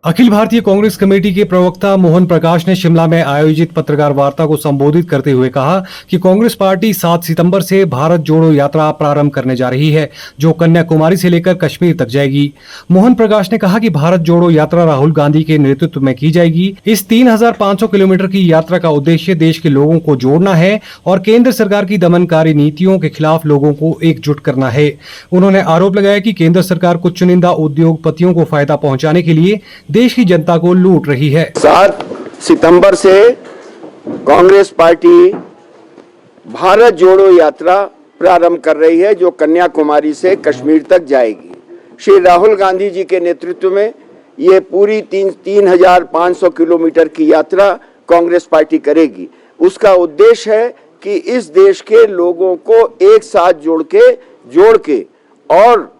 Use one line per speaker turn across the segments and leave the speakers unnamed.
Akhil Bharatiya Congress committee के प्रवक्ता मोहन प्रकाश ने शिमला में आयोजित पत्रकार वार्ता को संबोधित करते हुए कहा कि कांग्रेस पार्टी 7 सितंबर से भारत जोड़ो यात्रा प्रारंभ करने जा रही है, जो कन्याकुमारी से लेकर कश्मीर तक जाएगी। मोहन प्रकाश ने कहा कि भारत जोड़ो यात्रा राहुल गांधी के नेतृत्व में की जाएगी। इस 3,500 किलोमीटर की यात्रा का उद्देश्य देश के लोगों को जोड़ना है और केंद्र सरकार की दमनकारी नीतियों के खिलाफ लोगों को एकजुट करना है। उन्होंने आरोप लगाया कि केंद्र सरकार कुछ चुनिंदा उद्योगपतियों को फायदा पहुंचाने के लिए देश की जनता को लूट रही है।
7 सितंबर से कांग्रेस पार्टी भारत जोड़ो यात्रा प्रारंभ कर रही है, जो कन्याकुमारी से कश्मीर तक जाएगी। श्री राहुल गांधी जी के नेतृत्व में ये पूरी 3,500 किलोमीटर की यात्रा कांग्रेस पार्टी करेगी। उसका उद्देश्य है कि इस देश के लोगों को एक साथ जोड़ के और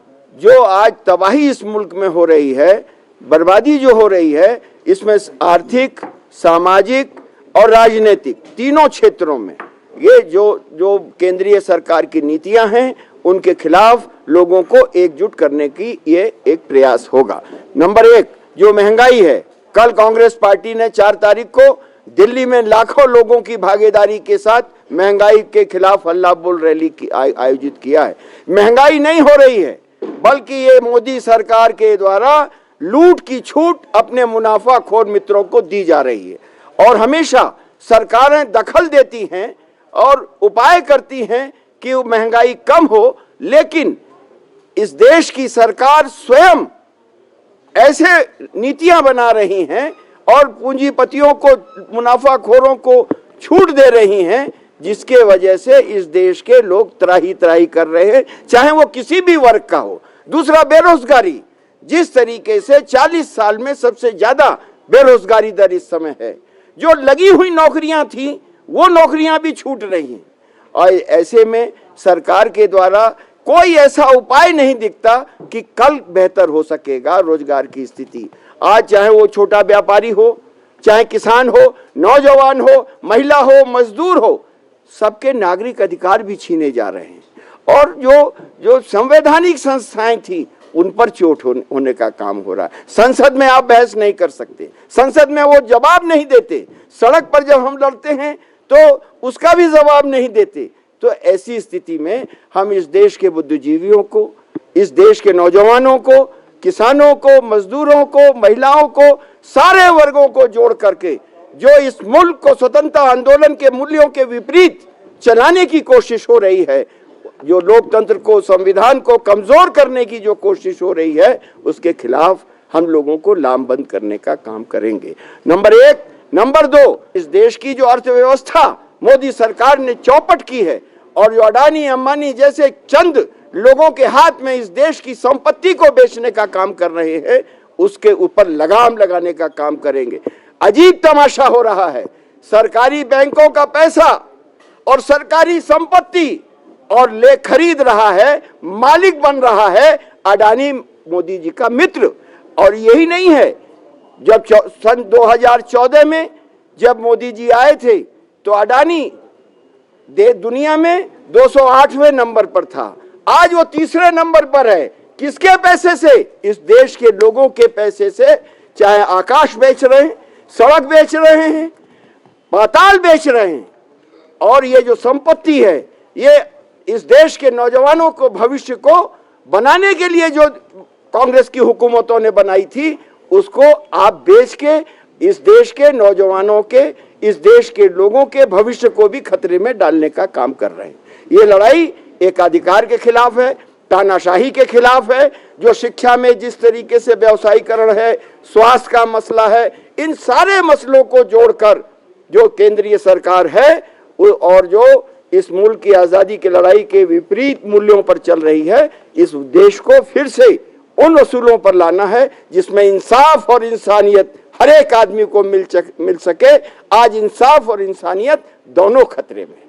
जो आज तबाही इस मुल्क में हो रही है, बर्बादी जो हो रही है, इसमें आर्थिक, सामाजिक और राजनीतिक तीनों क्षेत्रों में ये जो केंद्रीय सरकार की नीतियां हैं, उनके खिलाफ लोगों को एकजुट करने की ये एक प्रयास होगा। नंबर 1, जो महंगाई है, कल कांग्रेस पार्टी ने 4 तारीख को दिल्ली में लाखों लोगों की भागीदारी के साथ महंगाई के खिलाफ हल्ला बोल रैली आयोजित किया है। महंगाई नहीं हो रही है, बल्कि ये मोदी सरकार के द्वारा लूट की छूट अपने मुनाफाखोर मित्रों को दी जा रही है। और हमेशा सरकारें दखल देती हैं और उपाय करती हैं कि महंगाई कम हो, लेकिन इस देश की सरकार स्वयं ऐसे नीतियां बना रही हैं और पूंजीपतियों को, मुनाफाखोरों को छूट दे रही हैं, जिसके वजह से इस देश के लोग त्राही त्राही कर रहे हैं, चाहे वो किसी भी वर्ग का हो। दूसरा, बेरोजगारी। जिस तरीके से 40 साल में सबसे ज्यादा बेरोजगारी दर इस समय है, जो लगी हुई नौकरियां थी वो नौकरियां भी छूट रही हैं। और ऐसे में सरकार के द्वारा कोई ऐसा उपाय नहीं दिखता कि कल बेहतर हो सकेगा रोजगार की स्थिति। आज चाहे वो छोटा व्यापारी हो, चाहे किसान हो, नौजवान हो, महिला हो, मजदूर हो, सबके नागरिक अधिकार भी छीने जा रहे हैं। और जो संवैधानिक संस्थाएं थी, उन पर चोट होने का काम हो रहा है। संसद में आप बहस नहीं कर सकते, संसद में वो जवाब नहीं देते, सड़क पर जब हम लड़ते हैं तो उसका भी जवाब नहीं देते। तो ऐसी स्थिति में हम इस देश के बुद्धिजीवियों को, इस देश के नौजवानों को, किसानों को, मजदूरों को, महिलाओं को, सारे वर्गों को जोड़ करके जो इस मुल्क को स्वतंत्रता आंदोलन के मूल्यों के विपरीत चलाने की कोशिश हो रही है, जो लोकतंत्र को, संविधान को कमजोर करने की जो कोशिश हो रही है, उसके खिलाफ हम लोगों को लामबंद करने का काम करेंगे। नंबर 1। नंबर 2, इस देश की जो अर्थव्यवस्था मोदी सरकार ने चौपट की है और जो अडानी अंबानी जैसे चंद लोगों के हाथ में इस देश की संपत्ति को बेचने का काम कर रहे हैं, उसके ऊपर लगाम लगाने का काम करेंगे। अजीब तमाशा हो रहा है, सरकारी बैंकों का पैसा और सरकारी संपत्ति और ले खरीद रहा है, मालिक बन रहा है अडानी, मोदी जी का मित्र। और यही नहीं है, जब सन 2014 में जब मोदी जी आए थे तो अडानी दुनिया में 208वें नंबर पर था, आज वो 3रे नंबर पर है। किसके पैसे से? इस देश के लोगों के पैसे से। चाहे आकाश बेच रहे हैं, सड़क बेच रहे हैं, पाताल बेच रहे हैं। और ये जो संपत्ति है, ये इस देश के नौजवानों को, भविष्य को बनाने के लिए जो कांग्रेस की हुकूमतों ने बनाई थी, उसको आप बेच के इस देश के नौजवानों के, इस देश के लोगों के भविष्य को भी खतरे में डालने का काम कर रहे हैं। ये लड़ाई एकाधिकार के खिलाफ है, तानाशाही के खिलाफ है, जो शिक्षा में जिस तरीके से व्यवसायीकरण है, स्वास्थ्य का मसला है, इन सारे मसलों को जोड़कर जो केंद्रीय सरकार है और जो इस मुल्क की आजादी की लड़ाई के विपरीत मूल्यों पर चल रही है, इस देश को फिर से उन असूलों पर लाना है जिसमें इंसाफ और इंसानियत हर एक आदमी को मिल सके। आज इंसाफ और इंसानियत दोनों खतरे में।